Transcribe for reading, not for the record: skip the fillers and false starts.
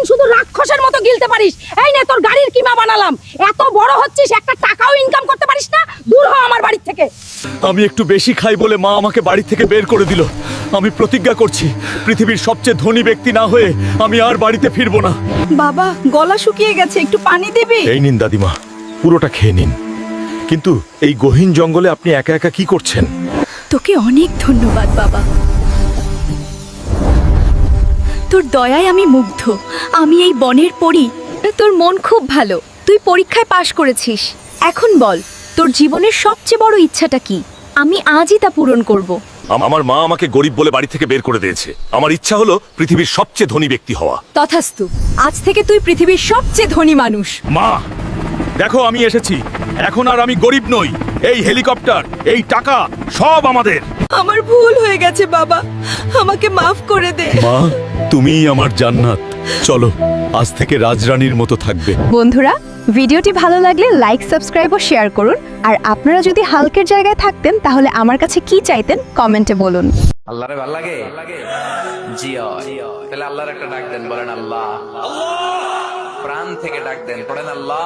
সারাদিন শুধু রাক্ষসের মতো গিলতে পারিস। এই নে তোর গাড়ির কিমা বানালাম। এত বড় হচ্ছিস, একটা টাকাও ইনকাম করতে পারিস না? দূর হ আমার বাড়ি থেকে। আমি একটু বেশি খাই বলে মা আমাকে বাড়ি থেকে বের করে দিল। আমি প্রতিজ্ঞা করছি, পৃথিবীর সবচেয়ে ধনী ব্যক্তি না হয়ে আমি আর বাড়িতে ফিরবো না। বাবা, গলা শুকিয়ে গেছে, একটু পানি দিবি? এই নিন দাদিমা, পুরোটা খেয়ে নিন। কিন্তু এই গহীন জঙ্গলে আপনি একা একা কি করছেন? তোকে অনেক ধন্যবাদ বাবা, তোর দয়ায় আমি মুগ্ধ। আমি এই বনের পরী। তোর মন খুব ভালো, তুই পরীক্ষায় পাশ করেছিস। এখন বল, তোর জীবনের সবচেয়ে বড় ইচ্ছাটা কি? আমি আজই তা পূরণ করব। আমার মা আমাকে গরিব বলে বাড়ি থেকে বের করে দিয়েছে। আমার ইচ্ছা হলো পৃথিবীর সবচেয়ে ধনী ব্যক্তি হওয়া। তথাস্তু, আজ থেকে তুই পৃথিবীর সবচেয়ে ধনী মানুষ। মা দেখো, আমি এসেছি। এখন আর আমি গরিব নই। এই হেলিকপ্টার, এই টাকা সব আমাদের। আমার ভুল হয়ে গেছে বাবা, আমাকে মাফ করে দে। মা, তুমিই আমার জান্নাত। চলো, আজ থেকে রাজরানীর মতো থাকবে। বন্ধুরা, ভিডিওটি ভালো লাগলে লাইক, সাবস্ক্রাইব ও শেয়ার করুন। আর আপনারা যদি হালকের জায়গায় থাকতেন তাহলে আমার কাছে কি চাইতেন কমেন্টে বলুন। আল্লাহরে ভাল লাগে? জি তাহলে আল্লাহর একটা ডাক দেন, বলেন আল্লাহ। প্রাণ থেকে ডাক দেন, পড়েন আল্লাহ।